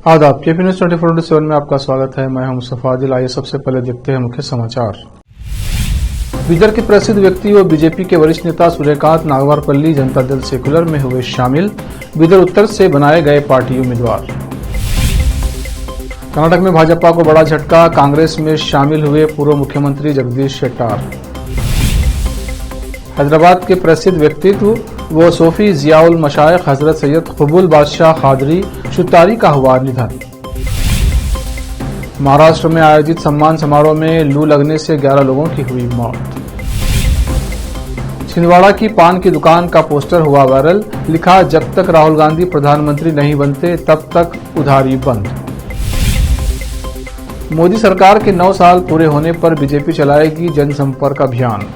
आदाब, KP news 24/7 में आपका स्वागत है। मैं हूं मुस्तफा आदिल। आइए सबसे पहले देखते हैं मुख्य समाचार। बीदर के प्रसिद्ध व्यक्ति और बीजेपी के वरिष्ठ नेता सूर्यकांत नागवारपल्ली जनता दल सेकुलर में हुए शामिल, बीदर उत्तर से बनाए गए पार्टी उम्मीदवार। कर्नाटक में भाजपा को बड़ा झटका, कांग्रेस में शामिल हुए पूर्व मुख्यमंत्री जगदीश शेट्टार। हैदराबाद के प्रसिद्ध व्यक्तित्व व सोफी जियाउल मशाइख हजरत सैयद कबूल बादशाह खादरी शुतारी का हुआ निधन। महाराष्ट्र में आयोजित सम्मान समारोह में लू लगने से 11 लोगों की हुई मौत। छिंदवाड़ा की पान की दुकान का पोस्टर हुआ वायरल, लिखा जब तक राहुल गांधी प्रधानमंत्री नहीं बनते तब तक उधारी बंद। मोदी सरकार के 9 साल पूरे होने पर बीजेपी चलाएगी जनसंपर्क अभियान।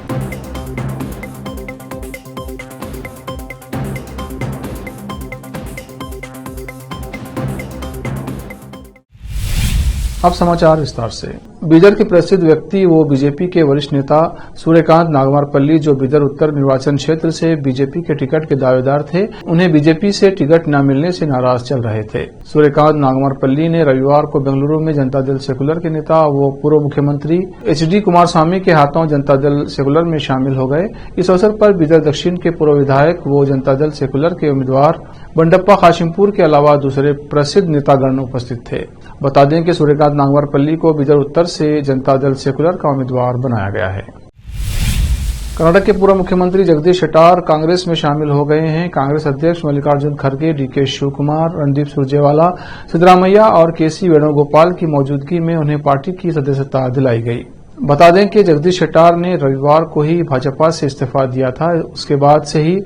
अब समाचार विस्तार से। बीदर के प्रसिद्ध व्यक्ति वो बीजेपी के वरिष्ठ नेता सूर्यकांत नागवारपल्ली, जो बीदर उत्तर निर्वाचन क्षेत्र से बीजेपी के टिकट के दावेदार थे, उन्हें बीजेपी से टिकट न मिलने से नाराज चल रहे थे। सूर्यकांत नागवारपल्ली ने रविवार को बेंगलुरु में जनता दल सेकुलर के नेता वो पूर्व मुख्यमंत्री HD कुमारस्वामी के हाथों जनता दल सेकुलर में शामिल हो गए। इस अवसर पर बीदर दक्षिण के पूर्व विधायक वो जनता दल सेकुलर के उम्मीदवार बंडप्पा काशिमपुर के अलावा दूसरे प्रसिद्ध नेतागण उपस्थित थे। बता दें कि सूर्यकांत नागवारपल्ली को बीदर उत्तर से जनता दल सेकुलर का उम्मीदवार बनाया गया है। कर्नाटक के पूर्व मुख्यमंत्री जगदीश शेट्टार कांग्रेस में शामिल हो गए हैं। कांग्रेस अध्यक्ष मल्लिकार्जुन खड़गे, DK शिवकुमार, रणदीप सुरजेवाला, सिद्धरामैया और KC वेणुगोपाल की मौजूदगी में उन्हें पार्टी की सदस्यता दिलाई गई। बता दें कि जगदीश शेट्टार ने रविवार को ही भाजपा से इस्तीफा दिया था। उसके बाद से ही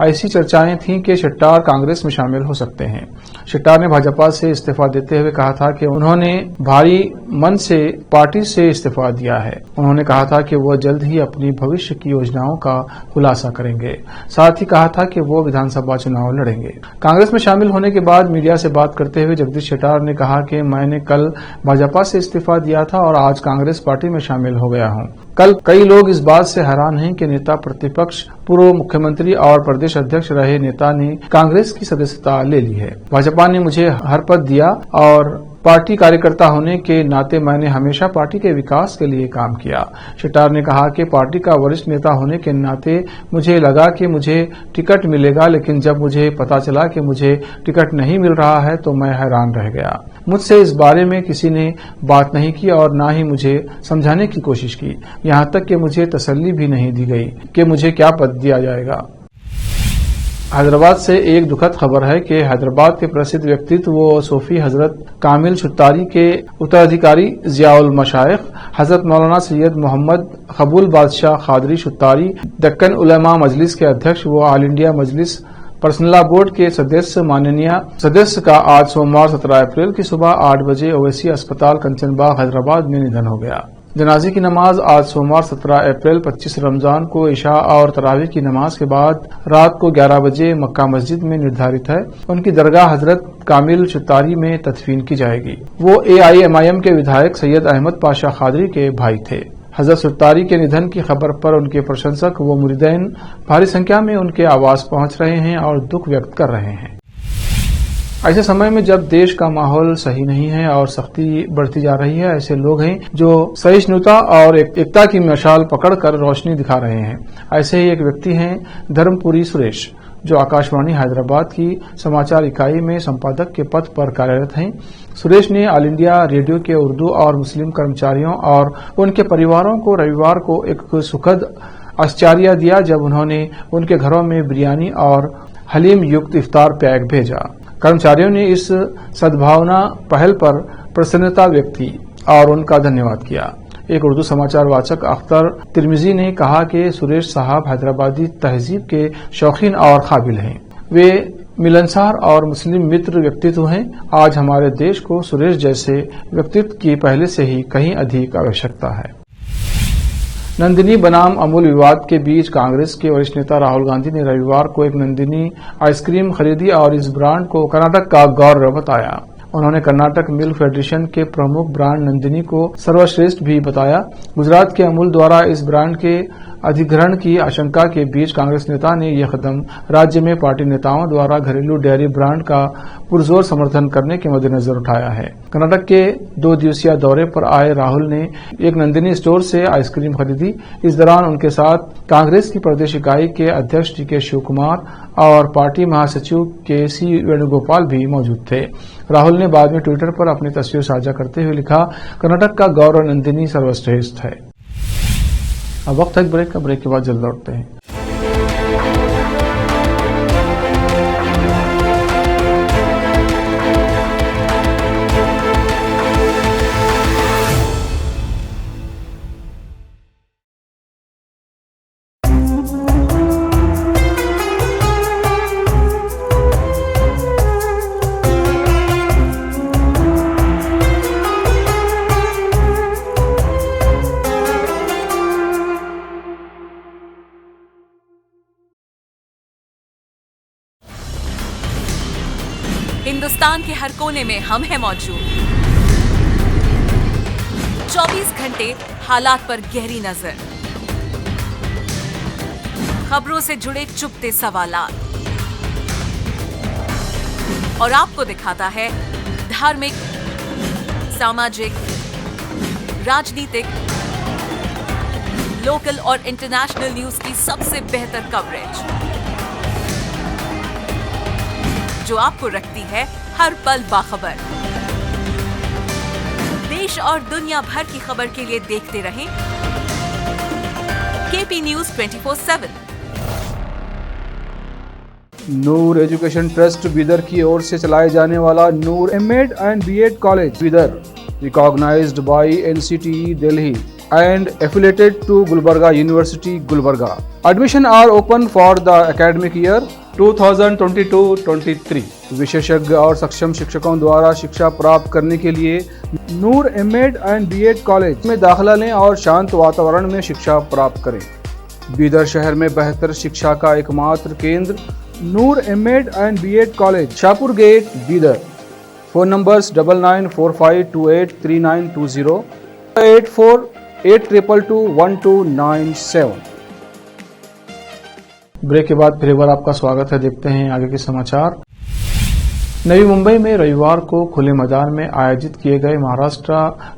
ऐसी चर्चाएं थीं कि शेट्टार कांग्रेस में शामिल हो सकते हैं। शेट्टार ने भाजपा से इस्तीफा देते हुए कहा था कि उन्होंने भारी मन से पार्टी से इस्तीफा दिया है। उन्होंने कहा था कि वो जल्द ही अपनी भविष्य की योजनाओं का खुलासा करेंगे। साथ ही कहा था कि वो विधानसभा चुनाव लड़ेंगे। कांग्रेस में शामिल होने के बाद मीडिया से बात करते हुए जगदीश शेट्टार ने कहा कि मैंने कल भाजपा से इस्तीफा दिया था और आज कांग्रेस पार्टी में शामिल हो गया हूं। कल कई लोग इस बात से हैरान हैं कि नेता प्रतिपक्ष, पूर्व मुख्यमंत्री और प्रदेश अध्यक्ष रहे नेता ने कांग्रेस की सदस्यता ले ली है। भाजपा ने मुझे हर पद दिया और पार्टी कार्यकर्ता होने के नाते मैंने हमेशा पार्टी के विकास के लिए काम किया। शेट्टार ने कहा कि पार्टी का वरिष्ठ नेता होने के नाते मुझे लगा कि मुझे टिकट मिलेगा, लेकिन जब मुझे पता चला कि मुझे टिकट नहीं मिल रहा है तो मैं हैरान रह गया। मुझसे इस बारे में किसी ने बात नहीं की और न ही मुझे समझाने की कोशिश की। यहाँ तक कि मुझे तसल्ली भी नहीं दी गई कि मुझे क्या पद दिया जाएगा। हैदराबाद से एक दुखद खबर है कि हैदराबाद के प्रसिद्ध व्यक्तित्व वो सोफी हजरत कामिल शुतारी के उत्तराधिकारी जियाउल मशाइख हजरत मौलाना सैयद मोहम्मद कबूल बादशाह खादरी शुतारी, दक्कन उलमा मजलिस के अध्यक्ष वो ऑल इंडिया मजलिस पर्सनला बोर्ड के सदस्य माननीय सदस्य का आज सोमवार 17 अप्रैल की सुबह 8 बजे ओवैसी अस्पताल कंचनबाग हैदराबाद में निधन हो गया। जनाजे की नमाज आज सोमवार 17 अप्रैल 25 रमजान को इशा और तरावी की नमाज के बाद रात को 11 बजे मक्का मस्जिद में निर्धारित है। उनकी दरगाह हजरत कामिल शुतारी में तदफीन की जाएगी। वो AIMIM के विधायक सैयद अहमद पाशा खादरी के भाई थे। हजरत शुतारी के निधन की खबर पर उनके प्रशंसक व मुरीदैन भारी संख्या में उनके आवास पहुंच रहे हैं और दुख व्यक्त कर रहे हैं। ऐसे समय में जब देश का माहौल सही नहीं है और सख्ती बढ़ती जा रही है, ऐसे लोग हैं जो सहिष्णुता और एकता की मशाल पकड़कर रोशनी दिखा रहे हैं। ऐसे ही एक व्यक्ति हैं धर्मपुरी सुरेश, जो आकाशवाणी हैदराबाद की समाचार इकाई में संपादक के पद पर कार्यरत हैं। सुरेश ने ऑल इंडिया रेडियो के उर्दू और मुस्लिम कर्मचारियों और उनके परिवारों को रविवार को एक सुखद आश्चर्य दिया जब उन्होंने उनके घरों में बिरयानी और हलीम युक्त इफ्तार पैक भेजा। कर्मचारियों ने इस सद्भावना पहल पर प्रसन्नता व्यक्त की और उनका धन्यवाद किया। एक उर्दू समाचार वाचक अख्तर तिरमिजी ने कहा कि सुरेश साहब हैदराबादी तहजीब के शौकीन और काबिल हैं। वे मिलनसार और मुस्लिम मित्र व्यक्तित्व हैं। आज हमारे देश को सुरेश जैसे व्यक्तित्व की पहले से ही कहीं अधिक आवश्यकता है। नंदिनी बनाम अमूल विवाद के बीच कांग्रेस के वरिष्ठ नेता राहुल गांधी ने रविवार को एक नंदिनी आइसक्रीम खरीदी और इस ब्रांड को कर्नाटक का गौरव बताया। उन्होंने कर्नाटक मिल्क फेडरेशन के प्रमुख ब्रांड नंदिनी को सर्वश्रेष्ठ भी बताया। गुजरात के अमूल द्वारा इस ब्रांड के अधिग्रहण की आशंका के बीच कांग्रेस नेता ने यह कदम राज्य में पार्टी नेताओं द्वारा घरेलू डेयरी ब्रांड का पुरजोर समर्थन करने के मद्देनजर उठाया है। कर्नाटक के 2 दिवसीय दौरे पर आए राहुल ने एक नंदिनी स्टोर से आइसक्रीम खरीदी। इस दौरान उनके साथ कांग्रेस की प्रदेश इकाई के अध्यक्ष डी के शिव कुमार और पार्टी महासचिव के सी वेणुगोपाल भी मौजूद थे। राहुल ने बाद में ट्विटर पर अपनी तस्वीर साझा करते हुए लिखा, कर्नाटक का गौरव नंदिनी सर्वश्रेष्ठ है। अब वक्त है ब्रेक का, ब्रेक के बाद जल्द लौटते हैं। हिंदुस्तान के हर कोने में हम हैं मौजूद। 24 घंटे हालात पर गहरी नजर, खबरों से जुड़े चुपते सवालात और आपको दिखाता है धार्मिक, सामाजिक, राजनीतिक, लोकल और इंटरनेशनल न्यूज की सबसे बेहतर कवरेज जो आपको रखती है हर पल बाखबर। देश और दुनिया भर की खबर के लिए देखते रहें KP news 24/7। Noor education trust Bidar की ओर से चलाए जाने वाला Noor MEd and BEd college Bidar, recognised by NCTE Delhi and affiliated to Gulbarga University, Gulbarga. Admission are open for the academic year 2022-23. विशेषज्ञ और सक्षम शिक्षकों द्वारा शिक्षा प्राप्त करने के लिए नूर एमएड एंड बीएड कॉलेज में दाखिला लें और शांत वातावरण में शिक्षा प्राप्त करें। बीदर शहर में बेहतर शिक्षा का एकमात्र केंद्र Noor MEd and BEd college, Shahpur gate, Bidar. Phone numbers 9945283920, 8482221297। Break के बाद फिर एक बार आपका स्वागत है। देखते हैं आगे के समाचार। नवी मुंबई में रविवार को खुले मैदान में आयोजित किए गए महाराष्ट्र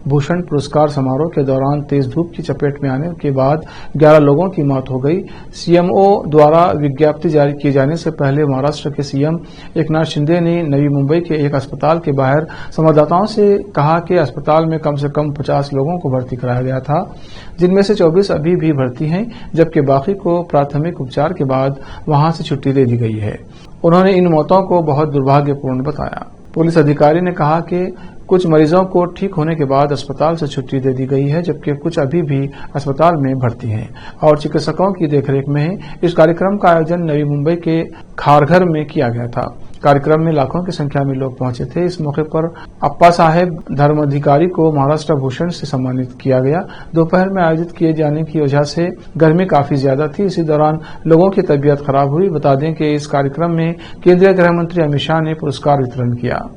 भूषण पुरस्कार समारोह के दौरान तेज धूप की चपेट में आने के बाद 11 लोगों की मौत हो गई। सीएमओ द्वारा विज्ञप्ति जारी किए जाने से पहले महाराष्ट्र के सीएम एकनाथ शिंदे ने नवी मुंबई के एक अस्पताल के बाहर संवाददाताओं से कहा कि अस्पताल में कम से कम 50 लोगों को भर्ती कराया गया था, जिनमें से 24 अभी भी भर्ती हैं, जबकि बाकी को प्राथमिक उपचार के बाद वहां से छुट्टी दे दी गई है। उन्होंने इन मौतों को बहुत दुर्भाग्यपूर्ण बताया। पुलिस अधिकारी ने कहा कि कुछ मरीजों को ठीक होने के बाद अस्पताल से छुट्टी दे दी गई है, जबकि कुछ अभी भी अस्पताल में भर्ती हैं और चिकित्सकों की देखरेख में हैं। इस कार्यक्रम का आयोजन नवी मुंबई के खारघर में किया गया था। कार्यक्रम में लाखों की संख्या में लोग पहुंचे थे। इस मौके पर अप्पा साहेब धर्माधिकारी को महाराष्ट्र भूषण से सम्मानित किया गया। दोपहर में आयोजित किए जाने की वजह से गर्मी काफी ज्यादा थी। इसी दौरान लोगों की तबीयत खराब हुई। बता दें कि इस कार्यक्रम में केंद्रीय गृह मंत्री अमित शाह ने पुरस्कार वितरण किया।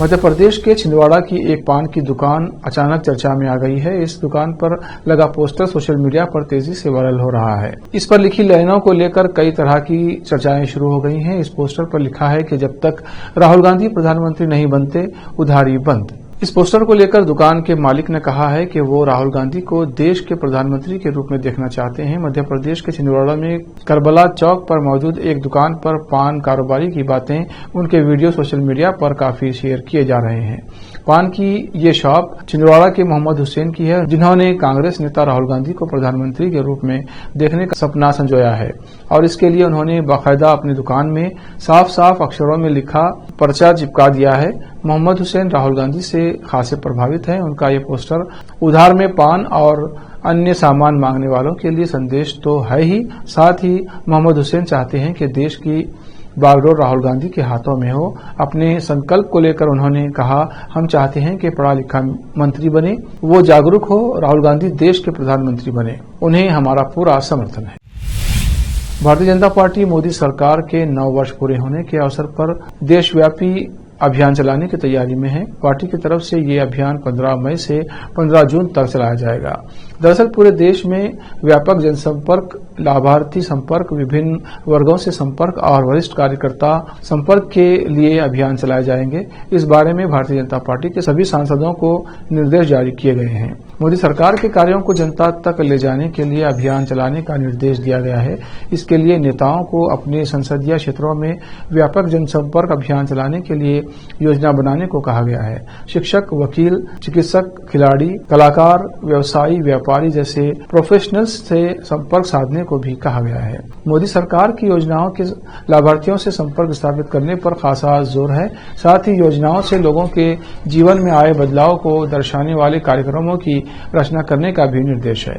मध्य प्रदेश के छिंदवाड़ा की एक पान की दुकान अचानक चर्चा में आ गई है। इस दुकान पर लगा पोस्टर सोशल मीडिया पर तेजी से वायरल हो रहा है। इस पर लिखी लाइनों को लेकर कई तरह की चर्चाएं शुरू हो गई हैं। इस पोस्टर पर लिखा है कि जब तक राहुल गांधी प्रधानमंत्री नहीं बनते, उधारी बंद। इस पोस्टर को लेकर दुकान के मालिक ने कहा है कि वो राहुल गांधी को देश के प्रधानमंत्री के रूप में देखना चाहते हैं। मध्य प्रदेश के छिंदवाड़ा में करबला चौक पर मौजूद एक दुकान पर पान कारोबारी की बातें, उनके वीडियो सोशल मीडिया पर काफी शेयर किए जा रहे हैं। पान की ये शॉप छिंदवाड़ा के मोहम्मद हुसैन की है, जिन्होंने कांग्रेस नेता राहुल गांधी को प्रधानमंत्री के रूप में देखने का सपना संजोया है और इसके लिए उन्होंने बाकायदा अपनी दुकान में साफ साफ अक्षरों में लिखा पर्चा चिपका दिया है। मोहम्मद हुसैन राहुल गांधी से खासे प्रभावित हैं। उनका ये पोस्टर उधार में पान और अन्य सामान मांगने वालों के लिए संदेश तो है ही, साथ ही मोहम्मद हुसैन चाहते हैं कि देश की बागडोर राहुल गांधी के हाथों में हो। अपने संकल्प को लेकर उन्होंने कहा, हम चाहते हैं कि पढ़ा लिखा मंत्री बने, वो जागरूक हो, राहुल गांधी देश के प्रधानमंत्री बने, उन्हें हमारा पूरा समर्थन है। भारतीय जनता पार्टी मोदी सरकार के 9 वर्ष पूरे होने के अवसर पर देशव्यापी अभियान चलाने की तैयारी में है। पार्टी की तरफ से ये अभियान 15 मई से 15 जून तक चलाया जाएगा। दरअसल पूरे देश में व्यापक जनसंपर्क, लाभार्थी संपर्क, विभिन्न वर्गों से संपर्क और वरिष्ठ कार्यकर्ता संपर्क के लिए अभियान चलाए जाएंगे। इस बारे में भारतीय जनता पार्टी के सभी सांसदों को निर्देश जारी किए गए हैं। मोदी सरकार के कार्यों को जनता तक ले जाने के लिए अभियान चलाने का निर्देश दिया गया है। इसके लिए नेताओं को अपने संसदीय क्षेत्रों में व्यापक जनसंपर्क अभियान चलाने के लिए योजना बनाने को कहा गया है। शिक्षक, वकील, चिकित्सक, खिलाड़ी, कलाकार, व्यवसायी, व्यापारी जैसे प्रोफेशनल्स से संपर्क साधने को भी कहा गया है। मोदी सरकार की योजनाओं के लाभार्थियों से संपर्क स्थापित करने पर खासा जोर है। साथ ही योजनाओं से लोगों के जीवन में आए बदलाव को दर्शाने वाले कार्यक्रमों की रचना करने का भी निर्देश है।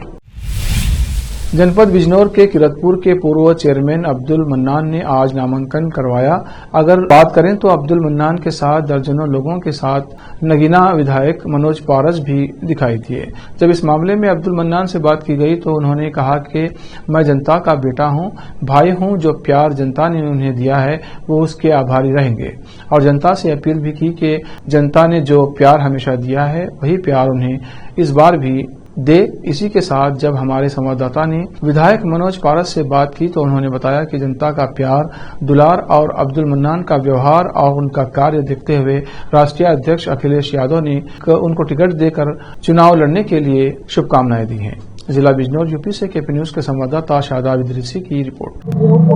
जनपद बिजनौर के किरतपुर के पूर्व चेयरमैन अब्दुल मन्नान ने आज नामांकन करवाया। अगर बात करें तो अब्दुल मन्नान के साथ दर्जनों लोगों के साथ नगीना विधायक मनोज पारस भी दिखाई दिए। जब इस मामले में अब्दुल मन्नान से बात की गई तो उन्होंने कहा कि मैं जनता का बेटा हूं, भाई हूं। जो प्यार जनता ने उन्हें दिया है वो उसके आभारी रहेंगे और जनता से अपील भी की कि जनता ने जो प्यार हमेशा दिया है वही प्यार उन्हें इस बार भी दे। इसी के साथ जब हमारे संवाददाता ने विधायक मनोज पारस से बात की तो उन्होंने बताया कि जनता का प्यार, दुलार और अब्दुल मन्नान का व्यवहार और उनका कार्य देखते हुए राष्ट्रीय अध्यक्ष अखिलेश यादव ने उनको टिकट देकर चुनाव लड़ने के लिए शुभकामनाएं दी हैं। जिला बिजनौर यूपी से केपी न्यूज के संवाददाता शादाब इदरीसी की रिपोर्ट।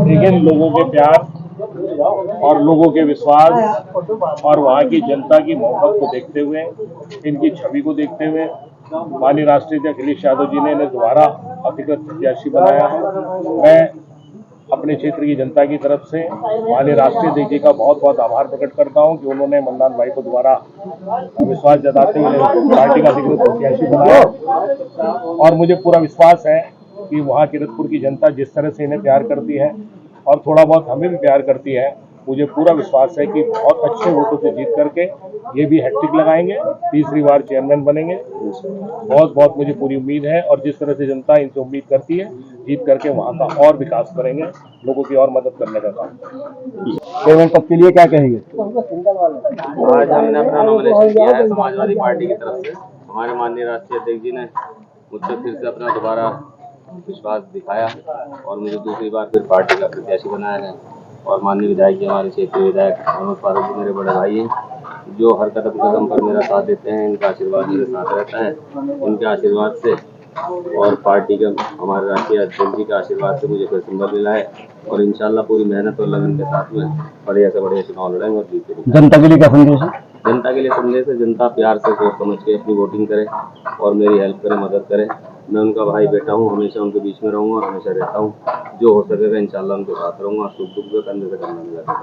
लेकिन लोगों के प्यार और लोगों के विश्वास और वहाँ की जनता की मोहब्बत को देखते हुए, इनकी छवि को देखते हुए माननीय राष्ट्रीय अध्यक्ष अखिलेश यादव जी ने इन्हें दोबारा अधिकृत प्रत्याशी बनाया है। मैं अपने क्षेत्र की जनता की तरफ से माननीय राष्ट्रीय अध्यक्ष जी का बहुत बहुत आभार प्रकट करता हूं कि उन्होंने मन्नान भाई को दोबारा विश्वास जताते हुए पार्टी का अधिकृत प्रत्याशी बनाया। और मुझे पूरा विश्वास है कि वहाँ किरतपुर की जनता जिस तरह से इन्हें प्यार करती है और थोड़ा बहुत हमें भी प्यार करती है, मुझे पूरा विश्वास है कि बहुत अच्छे वोटों से जीत करके ये भी हैट्रिक लगाएंगे, तीसरी बार चेयरमैन बनेंगे। बहुत बहुत मुझे पूरी उम्मीद है और जिस तरह से जनता इनसे उम्मीद करती है, जीत करके वहाँ का और विकास करेंगे, लोगों की और मदद करने का काम। चेयरमैन पद के लिए क्या कहेंगे? आज हमने अपना नॉमिनेशन किया है समाजवादी पार्टी की तरफ से। हमारे माननीय राष्ट्रीय अध्यक्ष जी ने मुझसे फिर से अपना दोबारा विश्वास दिखाया और मुझे दूसरी बार फिर पार्टी का प्रत्याशी बनाया है। और माननीय विधायक जी, हमारे क्षेत्रीय विधायक मनोज पारस जी मेरे बड़े भाई हैं, जो हर कदम पर मेरा साथ देते हैं। इनका आशीर्वाद मेरे साथ रहता है। इनके आशीर्वाद से और पार्टी के हमारे राष्ट्रीय अध्यक्ष जी के आशीर्वाद से मुझे फिर संभव मिला है और इंशाल्लाह पूरी मेहनत और लगन के साथ में बढ़िया से बढ़िया चुनाव लड़ेंगे और जीतेंगे। जनता के लिए क्या संदेश है? जनता के लिए संदेश है, जनता प्यार से सोच समझ के अपनी वोटिंग करे और मेरी हेल्प करे, मदद करे। मैं उनका भाई बेटा हूँ, हमेशा उनके बीच में रहूँगा और हमेशा रहता हूँ। जो हो सकेगा इंशाल्लाह उनके साथ रहूँगा, सुख दुख में कंधे से कंधा मिलाकर।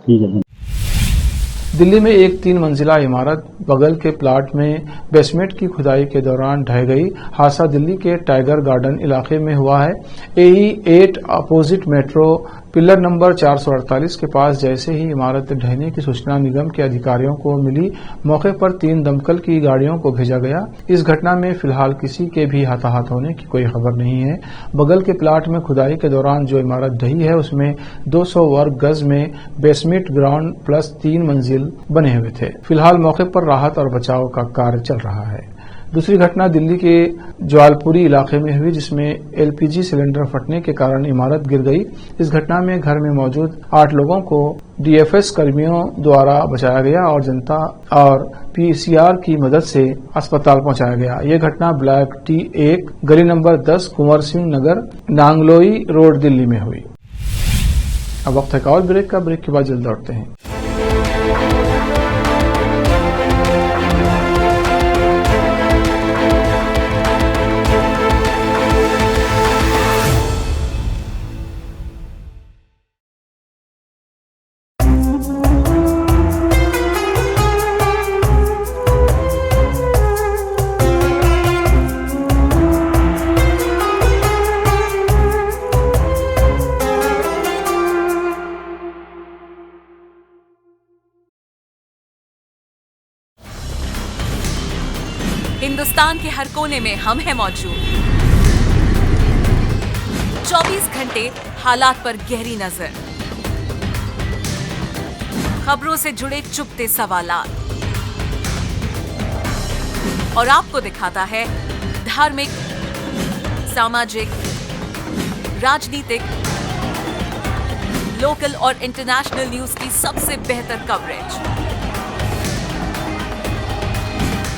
ठीक है। दिल्ली में एक 3 मंजिला इमारत बगल के प्लाट में बेसमेंट की खुदाई के दौरान ढह गई। हादसा दिल्ली के टाइगर गार्डन इलाके में हुआ है। AE8 opposite metro pillar number 448 के पास जैसे ही इमारत ढहने की सूचना निगम के अधिकारियों को मिली, मौके पर 3 दमकल की गाड़ियों को भेजा गया। इस घटना में फिलहाल किसी के भी हताहत होने की कोई खबर नहीं है। बगल के प्लाट में खुदाई के दौरान जो इमारत ढही है उसमें 200 वर्ग गज में बेसमेंट ग्राउंड प्लस 3 मंजिल बने हुए थे। फिलहाल मौके पर राहत और बचाव का कार्य चल रहा है। दूसरी घटना दिल्ली के जवालपुरी इलाके में हुई, जिसमें LPG सिलेंडर फटने के कारण इमारत गिर गई। इस घटना में घर में मौजूद 8 लोगों को DFS कर्मियों द्वारा बचाया गया और जनता और PCR की मदद से अस्पताल पहुंचाया गया। ये घटना ब्लॉक T1 गली नंबर 10 कुंवर सिंह नगर नांगलोई रोड दिल्ली में हुई। अब वक्त है और ब्रेक का। ब्रेक के बाद जल्द लौटते हैं। हिंदुस्तान के हर कोने में हम हैं मौजूद। 24 घंटे हालात पर गहरी नजर, खबरों से जुड़े चुपते सवालात और आपको दिखाता है धार्मिक, सामाजिक, राजनीतिक, लोकल और इंटरनेशनल न्यूज की सबसे बेहतर कवरेज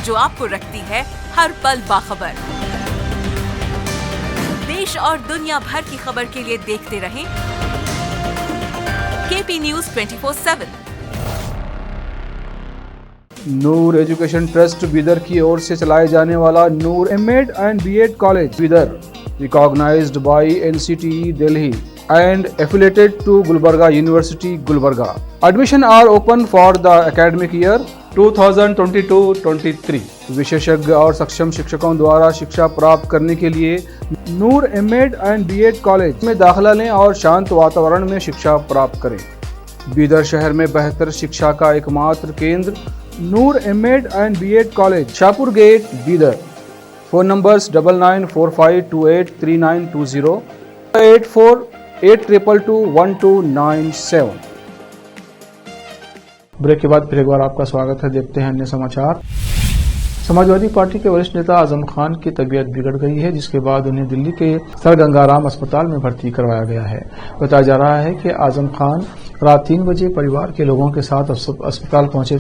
जो आपको रखती है हर पल बाखबर। देश और दुनिया भर की खबर के लिए देखते रहें KP news 24/7। Noor education trust Bidar की ओर से चलाए जाने वाला Noor MEd and BEd college Bidar, recognised by NCTE Delhi and affiliated to Gulbarga University, Gulbarga. Admission are open for the academic year 2022-23. विशेषज्ञ और सक्षम शिक्षकों द्वारा शिक्षा प्राप्त करने के लिए नूर एमएड एंड बीएड कॉलेज में दाखिला लें और शांत वातावरण में शिक्षा प्राप्त करें। बीदर शहर में बेहतर शिक्षा का एकमात्र केंद्र Noor MEd and BEd college, Shahpur gate, Bidar. Phone numbers 9945283920, 8482221297। Break के बाद फिर एक बार आपका स्वागत है। देखते हैं अन्य समाचार। समाजवादी पार्टी के वरिष्ठ नेता आजम खान की तबीयत बिगड़ गई है, जिसके बाद उन्हें दिल्ली के सर गंगाराम अस्पताल में भर्ती करवाया गया है। बताया जा रहा है कि आजम खान रात 3 बजे परिवार के लोगों के साथ अस्पताल पहुंचे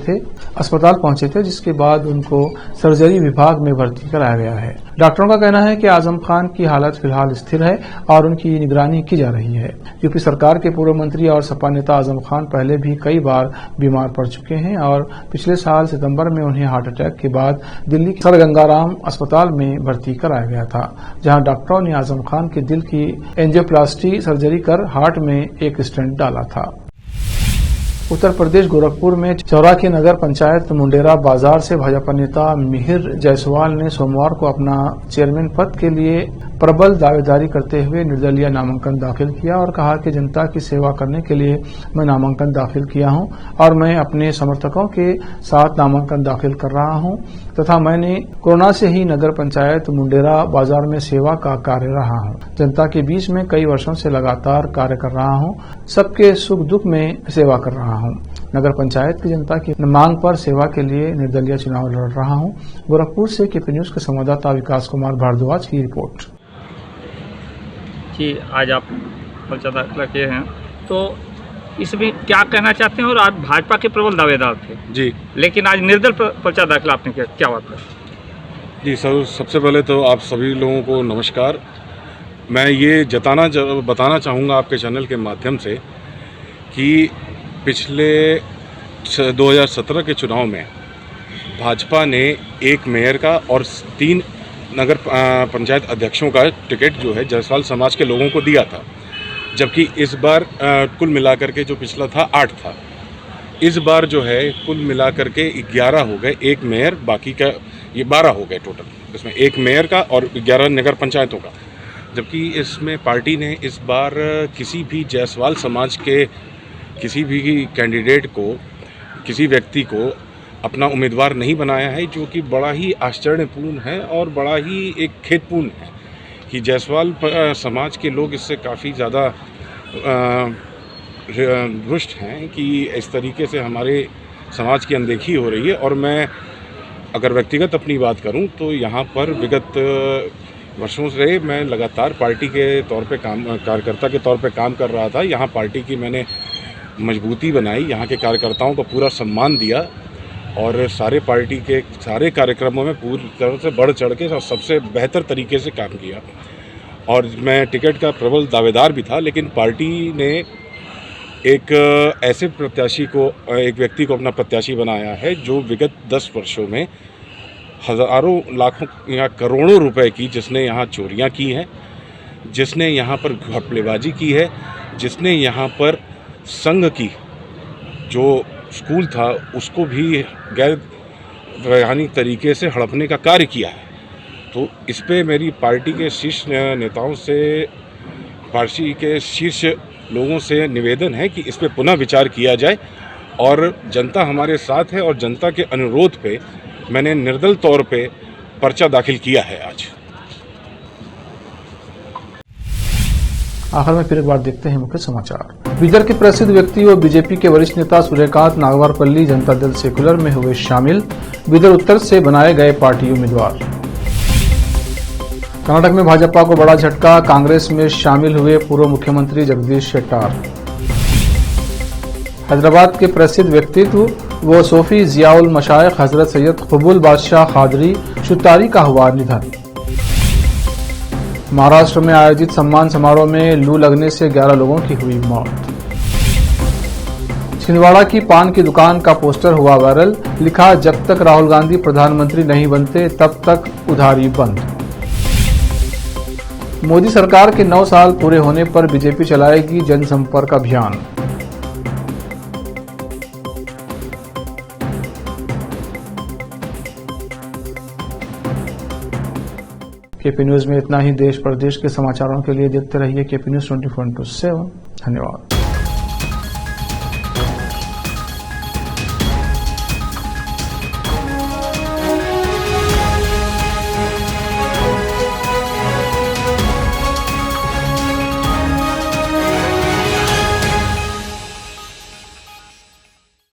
थे, जिसके बाद उनको सर्जरी विभाग में भर्ती कराया गया है। डॉक्टरों का कहना है कि आजम खान की हालत फिलहाल स्थिर है और उनकी निगरानी की जा रही है। यूपी सरकार के पूर्व मंत्री और सपा नेता आजम खान पहले भी कई बार बीमार पड़ चुके हैं और पिछले साल सितंबर में उन्हें हार्ट अटैक के बाद दिल्ली के सर गंगाराम अस्पताल में भर्ती कराया गया था, जहां डॉक्टरों ने आजम खान के दिल की एंजियोप्लास्टी सर्जरी कर हार्ट में एक स्टेंट डाला था। उत्तर प्रदेश गोरखपुर में चौराकी नगर पंचायत मुंडेरा बाजार से भाजपा नेता मिहिर जायसवाल ने सोमवार को अपना चेयरमैन पद के लिए प्रबल दावेदारी करते हुए निर्दलीय नामांकन दाखिल किया और कहा कि जनता की सेवा करने के लिए मैं नामांकन दाखिल किया हूं और मैं अपने समर्थकों के साथ नामांकन दाखिल कर रहा हूं तथा मैंने कोरोना से ही नगर पंचायत मुंडेरा बाजार में सेवा का कार्य रहा हूं। जनता के बीच में कई वर्षों से लगातार कार्य कर रहा हूं, सबके सुख दुख में सेवा कर रहा हूं। नगर पंचायत की जनता की मांग पर सेवा के लिए निर्दलीय चुनाव लड़ रहा हूं। गोरखपुर से केपी न्यूज के संवाददाता विकास कुमार भारद्वाज की रिपोर्ट। जी, आज आप पर्चा दाखिला किए हैं, तो इसमें क्या कहना चाहते हैं? और आज भाजपा के प्रबल दावेदार थे जी, लेकिन आज निर्दल पर्चा दाखिला आपने किया, क्या बात है? जी सर, सबसे पहले तो आप सभी लोगों को नमस्कार। मैं ये बताना चाहूँगा आपके चैनल के माध्यम से कि पिछले 2017 के चुनाव में भाजपा ने एक मेयर का और 3 नगर पंचायत अध्यक्षों का टिकट जो है जायसवाल समाज के लोगों को दिया था, जबकि इस बार कुल मिलाकर के जो पिछला था 8 था, इस बार जो है कुल मिलाकर के 11 हो गए। एक मेयर, बाकी का ये 12 हो गए टोटल, इसमें एक मेयर का और 11 नगर पंचायतों का। जबकि इसमें पार्टी ने इस बार किसी भी जायसवाल समाज के किसी भी कैंडिडेट को, किसी व्यक्ति को अपना उम्मीदवार नहीं बनाया है, जो कि बड़ा ही आश्चर्यपूर्ण है और बड़ा ही एक खेदपूर्ण है कि जायसवाल समाज के लोग इससे काफ़ी ज़्यादा रुष्ट हैं कि इस तरीके से हमारे समाज की अनदेखी हो रही है। और मैं अगर व्यक्तिगत अपनी बात करूं तो यहाँ पर विगत वर्षों से मैं लगातार पार्टी के तौर पे कार्यकर्ता के तौर पे काम कर रहा था। यहाँ पार्टी की मैंने मजबूती बनाई, यहाँ के कार्यकर्ताओं को पूरा सम्मान दिया और सारे पार्टी के सारे कार्यक्रमों में पूरी तरह से बढ़ चढ़ के और सबसे बेहतर तरीके से काम किया। और मैं टिकट का प्रबल दावेदार भी था, लेकिन पार्टी ने एक ऐसे प्रत्याशी को, एक व्यक्ति को अपना प्रत्याशी बनाया है जो विगत 10 वर्षों में हज़ारों लाखों या करोड़ों रुपए की, जिसने यहाँ चोरियाँ की हैं, जिसने यहाँ पर घपलेबाजी की है, जिसने यहाँ पर संघ की जो स्कूल था उसको भी गैर वैधानिक तरीके से हड़पने का कार्य किया है। तो इस पे मेरी पार्टी के शीर्ष नेताओं से, पार्टी के शीर्ष लोगों से निवेदन है कि इस पे पुनः विचार किया जाए। और जनता हमारे साथ है और जनता के अनुरोध पे मैंने निर्दल तौर पे पर्चा दाखिल किया है आज। आखिर में फिर एक बार देखते हैं मुख्य समाचार। बीदर के प्रसिद्ध व्यक्ति व बीजेपी के वरिष्ठ नेता सूर्यकांत नागवारपल्ली जनता दल सेकुलर में हुए शामिल। बीदर उत्तर से बनाए गए पार्टी उम्मीदवार। कर्नाटक में भाजपा को बड़ा झटका, कांग्रेस में शामिल हुए पूर्व मुख्यमंत्री जगदीश शेट्टार। हैदराबाद के प्रसिद्ध व्यक्तित्व वो सूफी जियाउल मशाइख हजरत सैयद कबूल बादशाह खादरी शुतारी का हुआ निधन। महाराष्ट्र में आयोजित सम्मान समारोह में लू लगने से 11 लोगों की हुई मौत। छिंदवाड़ा की पान की दुकान का पोस्टर हुआ वायरल, लिखा जब तक राहुल गांधी प्रधानमंत्री नहीं बनते तब तक उधारी बंद। मोदी सरकार के 9 साल पूरे होने पर बीजेपी चलाएगी जनसंपर्क अभियान। केपी न्यूज में इतना ही। देश प्रदेश के समाचारों के लिए देखते रहिए केपी न्यूज 24/7। धन्यवाद।